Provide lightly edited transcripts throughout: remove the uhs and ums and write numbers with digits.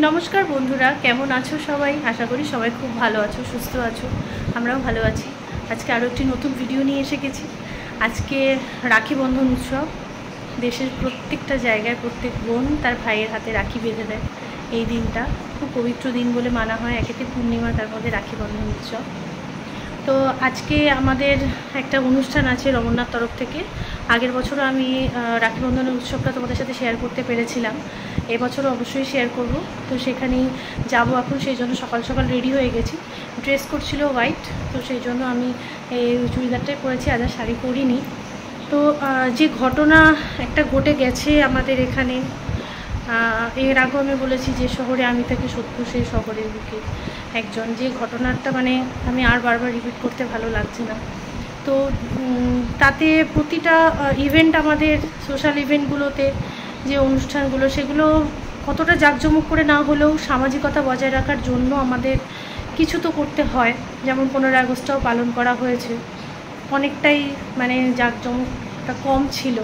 নমস্কার বন্ধুরা, কেমন আছো সবাই? আশা করি সবাই খুব ভালো আছো, সুস্থ আছো। আমরাও ভালো আছি। আজকে আরও একটি নতুন ভিডিও নিয়ে এসে গেছি। আজকে রাখি বন্ধন উৎসব। দেশের প্রত্যেকটা জায়গায় প্রত্যেক বোন তার ভাইয়ের হাতে রাখি বেঁধে দেয়। এই দিনটা খুব পবিত্র দিন বলে মানা হয়। একেতে পূর্ণিমা, তার মধ্যে রাখি বন্ধন উৎসব। তো আজকে আমাদের একটা অনুষ্ঠান আছে রমন্যার তরফ থেকে। আগের বছরও আমি রাখি বন্ধনের উৎসবটা তোমাদের সাথে শেয়ার করতে পেরেছিলাম, এবছরও অবশ্যই শেয়ার করব। তো সেখানেই যাব এখন, সেই জন্য সকাল সকাল রেডি হয়ে গেছি। ড্রেস কোড ছিল হোয়াইট, তো সেই জন্য আমি এই চুড়িদারটাই পরেছি, আজ আর শাড়ি পরিনি। তো যে ঘটনা একটা ঘটে গেছে আমাদের এখানে, এর আগেও আমি বলেছি যে শহরে আমি থাকি, সোদপুর সেই শহরের বুকে একজন, যে ঘটনাটা মানে আমি আর বারবার রিপিট করতে ভালো লাগছে না। তো তাতে প্রতিটা ইভেন্ট, আমাদের সোশ্যাল ইভেন্টগুলোতে যে অনুষ্ঠানগুলো, সেগুলো কতটা জাঁকজমক করে না হলেও সামাজিকতা বজায় রাখার জন্য আমাদের কিছু তো করতে হয়। যেমন 15ই আগস্টটাও পালন করা হয়েছে, অনেকটাই মানে জাঁকজমকটা কম ছিল।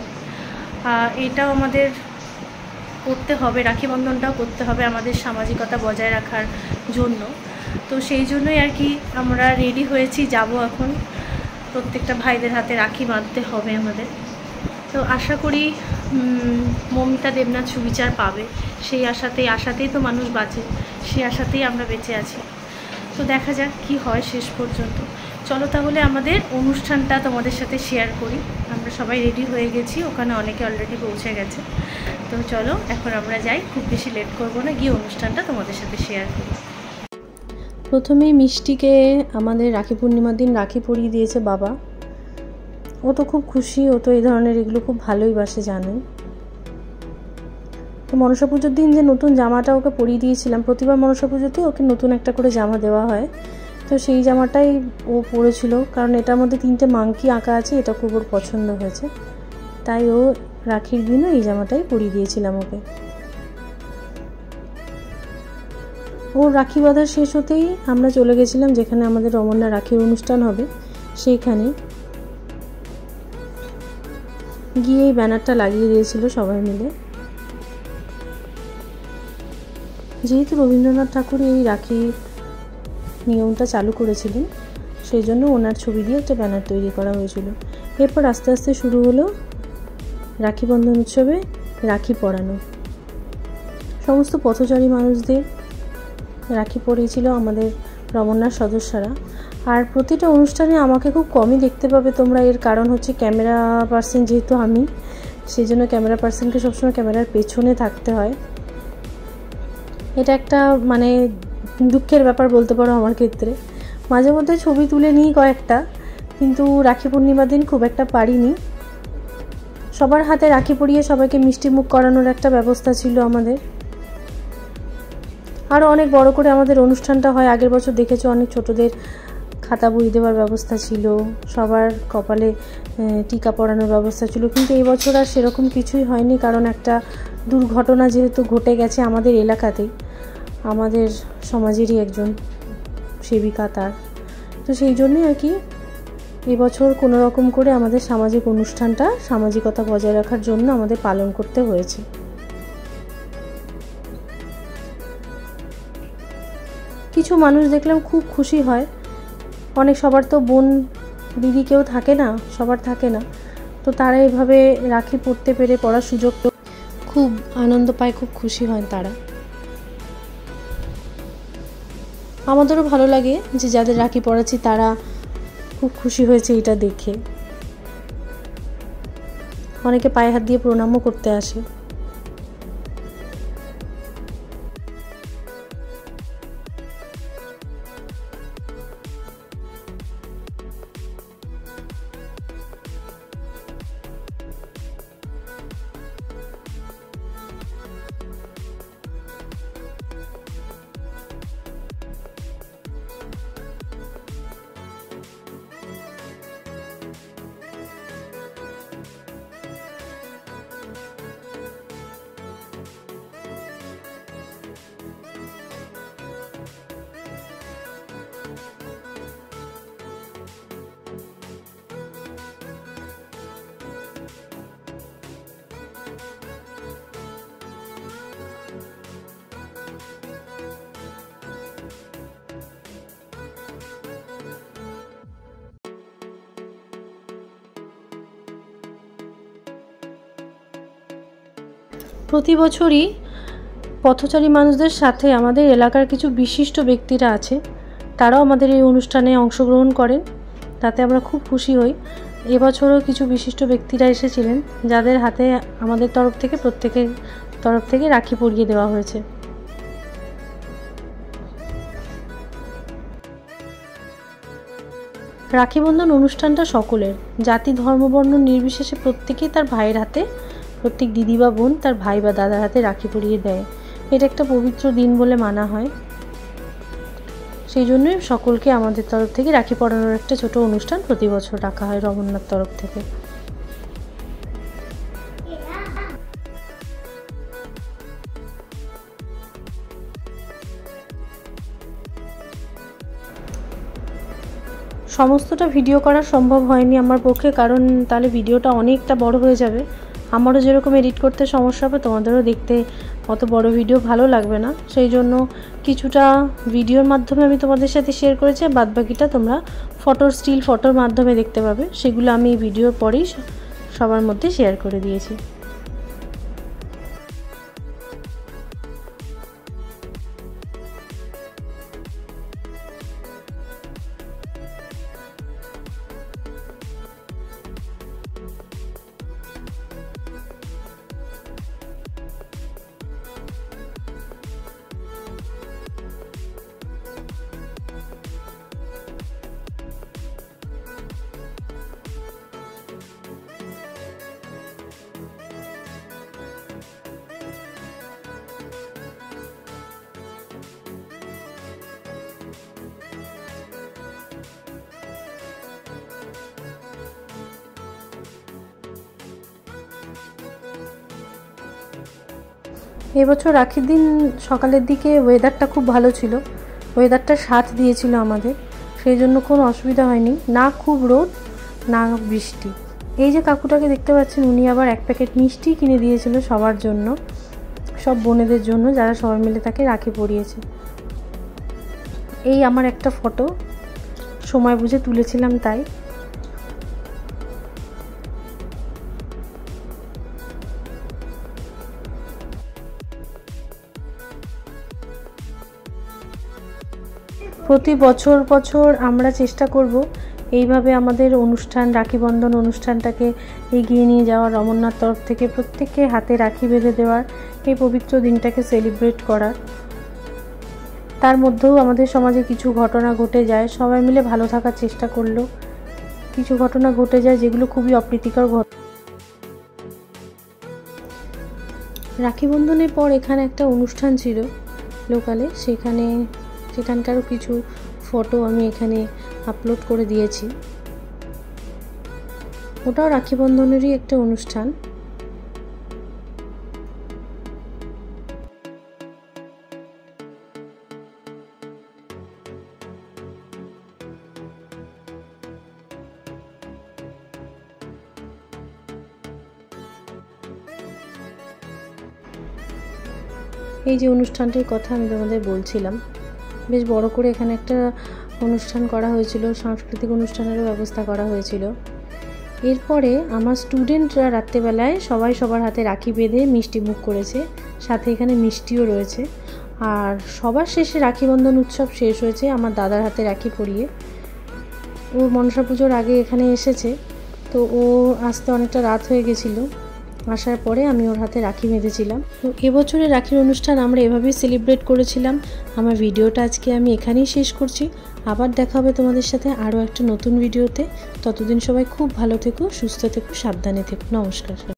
এটাও আমাদের করতে হবে, রাখি বন্ধনটাও করতে হবে আমাদের সামাজিকতা বজায় রাখার জন্য। তো সেই জন্যই আর কি আমরা রেডি হয়েছি, যাব এখন। প্রত্যেকটা ভাইদের হাতে রাখি বাঁধতে হবে আমাদের। তো আশা করি মমিতা দেবনাথ সুবিচার পাবে, সেই আশাতেই তো মানুষ বাঁচে, সেই আশাতেই আমরা বেঁচে আছি। তো দেখা যাক কি হয় শেষ পর্যন্ত। চলো তাহলে আমাদের অনুষ্ঠানটা তোমাদের সাথে শেয়ার করি। আমরা সবাই রেডি হয়ে গেছি, ওখানে অনেকে অলরেডি পৌঁছে গেছে। তো চলো এখন আমরা যাই, খুব বেশি লেট করবো না, গিয়ে অনুষ্ঠানটা তোমাদের সাথে শেয়ার করি। প্রথমেই মিষ্টিকে আমাদের রাখি পূর্ণিমার দিন রাখি পরিয়ে দিয়েছে বাবা। ও তো খুব খুশি, ও তো এই ধরনের এগুলো খুব ভালোই বাসে, জানেন তো। মনসা পুজোর দিন যে নতুন জামাটা ওকে পরিয়ে দিয়েছিলাম, প্রতিবার মনসা পুজোতে ওকে নতুন একটা করে জামা দেওয়া হয়, তো সেই জামাটাই ও পরেছিল। কারণ এটার মধ্যে 3টে মাংকি আঁকা আছে, এটা খুব ওর পছন্দ হয়েছে, তাই ও রাখির দিনও এই জামাটাই পরিয়ে দিয়েছিলাম ওকে। ওর রাখি বাঁধা শেষ হতেই আমরা চলে গেছিলাম যেখানে আমাদের রমন্যা রাখির অনুষ্ঠান হবে, সেইখানে গিয়ে এই ব্যানারটা লাগিয়ে দিয়েছিল সবাই মিলে। যেহেতু রবীন্দ্রনাথ ঠাকুর এই রাখি নিয়মটা চালু করেছিলেন, সেই জন্য ওনার ছবি দিয়ে একটা ব্যানার তৈরি করা হয়েছিল। এরপর আস্তে আস্তে শুরু হলো রাখি বন্ধন উৎসবে রাখি পরানো। সমস্ত পথচারী মানুষদের রাখি পরিয়েছিল আমাদের রমন্যার সদস্যরা। আর প্রতিটা অনুষ্ঠানে আমাকে খুব কমই দেখতে পাবে তোমরা, এর কারণ হচ্ছে ক্যামেরা পার্সন যেহেতু আমি, সেই জন্য ক্যামেরা পার্সনকে সবসময় ক্যামেরার পেছনে থাকতে হয়। এটা একটা মানে দুঃখের ব্যাপার বলতে পারো আমার ক্ষেত্রে। মাঝে মধ্যে ছবি তুলে নিই কয়েকটা, কিন্তু রাখি পূর্ণিমার দিন খুব একটা পারিনি। সবার হাতে রাখি পরিয়ে সবাইকে মিষ্টি মুখ করানোর একটা ব্যবস্থা ছিল আমাদের। আরও অনেক বড় করে আমাদের অনুষ্ঠানটা হয়। আগের বছর দেখেছো অনেক ছোটদের খাতা বই দেওয়ার ব্যবস্থা ছিল, সবার কপালে টিকা পরানোর ব্যবস্থা ছিল, কিন্তু এই বছর আর সেরকম কিছুই হয়নি। কারণ একটা দুর্ঘটনা যেহেতু ঘটে গেছে আমাদের এলাকাতেই, আমাদের সমাজেরই একজন সেবিকা তার, তো সেই জন্যই আর কি এবছর কোনো রকম করে আমাদের সামাজিক অনুষ্ঠানটা সামাজিকতা বজায় রাখার জন্য আমাদের পালন করতে হয়েছে। কিছু মানুষ দেখলাম খুব খুশি হয়, অনেক সবার তো বোন দিদি কেউ থাকে না, সবার থাকে না, তো তারা এইভাবে রাখি পরতে পেরে, পড়ার সুযোগ খুব আনন্দ পায়, খুব খুশি হয় তারা। আমাদেরও ভালো লাগে যে যাদের রাখি পরাচ্ছি তারা খুব খুশি হয়েছে এটা দেখে। অনেকে পায়ে হাত দিয়ে প্রণামও করতে আসে। প্রতি বছরই পথচারী মানুষদের সাথে আমাদের এলাকার কিছু বিশিষ্ট ব্যক্তিরা আছে, তারাও আমাদের এই অনুষ্ঠানে অংশগ্রহণ করেন, তাতে আমরা খুব খুশি হই। এবছরও কিছু বিশিষ্ট ব্যক্তিরা এসেছিলেন, যাদের হাতে আমাদের তরফ থেকে প্রত্যেকের তরফ থেকে রাখি পরিয়ে দেওয়া হয়েছে। রাখি বন্ধন অনুষ্ঠানটা সকলের, জাতি ধর্ম বর্ণ নির্বিশেষে প্রত্যেকেই তার ভাইয়ের হাতে, প্রত্যেক দিদি বা বোন তার ভাই বা দাদার হাতে রাখি পরিয়ে দেয়। এটা একটা পবিত্র দিন বলে মানা হয়। সেই জন্যই সকলকে আমাদের তরফ থেকে রাখি পরানোর একটা ছোট অনুষ্ঠান প্রতি বছর রাখা হয় রমন্যার তরফ থেকে। সমস্তটা ভিডিও করা সম্ভব হয়নি আমার পক্ষে, কারণ তাহলে ভিডিওটা অনেকটা বড় হয়ে যাবে। আমারও যেরকম এডিট করতে সমস্যা হবে, তোমাদেরও দেখতে অত বড় ভিডিও ভালো লাগবে না। সেই জন্য কিছুটা ভিডিওর মাধ্যমে আমি তোমাদের সাথে শেয়ার করেছি, বাদবাকিটা তোমরা স্টিল ফটোর মাধ্যমে দেখতে পাবে। সেগুলো আমি এই ভিডিওর পরেই সবার মধ্যে শেয়ার করে দিয়েছি। এবছর রাখির দিন সকালের দিকে ওয়েদারটা খুব ভালো ছিল, ওয়েদারটা সাথ দিয়েছিল আমাদের, সেই জন্য কোনো অসুবিধা হয়নি, না খুব রোদ না বৃষ্টি। এই যে কাকুটাকে দেখতে পাচ্ছেন, উনি আবার 1 প্যাকেট মিষ্টি কিনে দিয়েছিল সবার জন্য, সব বোনেদের জন্য, যারা সবাই মিলে তাকে রাখি পরিয়েছে। এই আমার একটা ফটো, সময় বুঝে তুলেছিলাম তাই। প্রতি বছর আমরা চেষ্টা করব এইভাবে আমাদের অনুষ্ঠান, রাখি বন্ধন অনুষ্ঠানটাকে এগিয়ে নিয়ে যাওয়ার, রমন্যার তরফ থেকে প্রত্যেককে হাতে রাখি বেঁধে দেওয়ার, এই পবিত্র দিনটাকে সেলিব্রেট করার। তার মধ্যেও আমাদের সমাজে কিছু ঘটনা ঘটে যায়, সবাই মিলে ভালো থাকার চেষ্টা করলেও কিছু ঘটনা ঘটে যায় যেগুলো খুবই অপ্রীতিকর ঘটনা। রাখি বন্ধনের পর এখানে একটা অনুষ্ঠান ছিল লোকালে, সেখানকারও কিছু ফটো আমি এখানে আপলোড করে দিয়েছি। ওটাও রাখি বন্ধনেরই একটা অনুষ্ঠান। এই যে অনুষ্ঠানটির কথা আমি তোমাদের বলছিলাম, বেশ বড় করে এখানে একটা অনুষ্ঠান করা হয়েছিল, সাংস্কৃতিক অনুষ্ঠানেরও ব্যবস্থা করা হয়েছিল। এরপরে আমার স্টুডেন্টরা রাত্রেবেলায় সবাই সবার হাতে রাখি বেঁধে মিষ্টি মুখ করেছে, সাথে এখানে মিষ্টিও রয়েছে। আর সবার শেষে রাখি বন্ধন উৎসব শেষ হয়েছে আমার দাদার হাতে রাখি পরিয়ে। ও মনসা পুজোর আগে এখানে এসেছে, তো ও আসতে অনেকটা রাত হয়ে গেছিলো। আসার পরে আমি ওর হাতে রাখি বেঁধেছিলাম। তো এবছরের রাখির অনুষ্ঠান আমরা এভাবেই সেলিব্রেট করেছিলাম। আমার ভিডিওটা আজকে আমি এখানেই শেষ করছি। আবার দেখা হবে তোমাদের সাথে আরও একটা নতুন ভিডিওতে। ততদিন সবাই খুব ভালো থেকো, সুস্থ থেকো, সাবধানে থেকো। নমস্কার।